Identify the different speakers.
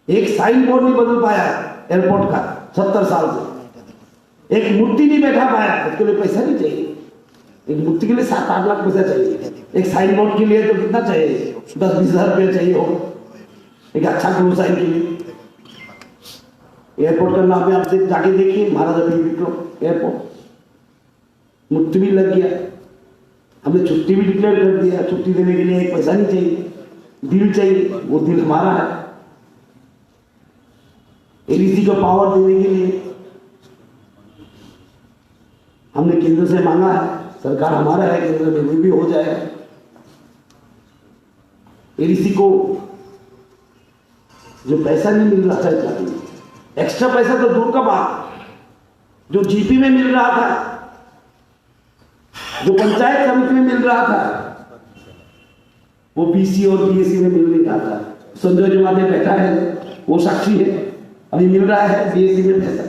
Speaker 1: एक sign board नहीं बदल पाया एयरपोर्ट का 70 साल से। एक मूर्ति नहीं बैठा पाया, उसके लिए पैसा नहीं चाहिए। एक मूर्ति के लिए 7-8 लाख पैसा चाहिए, एक साइन बोर्ड के लिए तो कितना चाहिए, 10-20 हजार रुपया चाहिए होगा एक अच्छा क्रू साइन के लिए। एयरपोर्ट का नाम आप जाके देखिए, महाराजा विक्रम एयरपोर्ट, मूर्ति भी लग गया, हमने छुट्टी भी डिक्लेयर कर दिया। छुट्टी देने के लिए एक पैसा नहीं चाहिए, दिल चाहिए, वो दिल हमारा है। एडीसी को पावर देने के लिए हमने केंद्र से मांगा है, सरकार हमारा है, केंद्र में वो भी हो जाएगा। एडीसी को जो पैसा नहीं मिल रहा था इतना, एक्स्ट्रा पैसा तो दूर का बात, जो जीपी में मिल रहा था, जो पंचायत समिति में मिल रहा था, वो बीसी और बीएससी में मिल नहीं रहा था। संजय जुमाते बैठा है, वो साक्षी है, अभी मिल रहा है बीएससी में पैसा।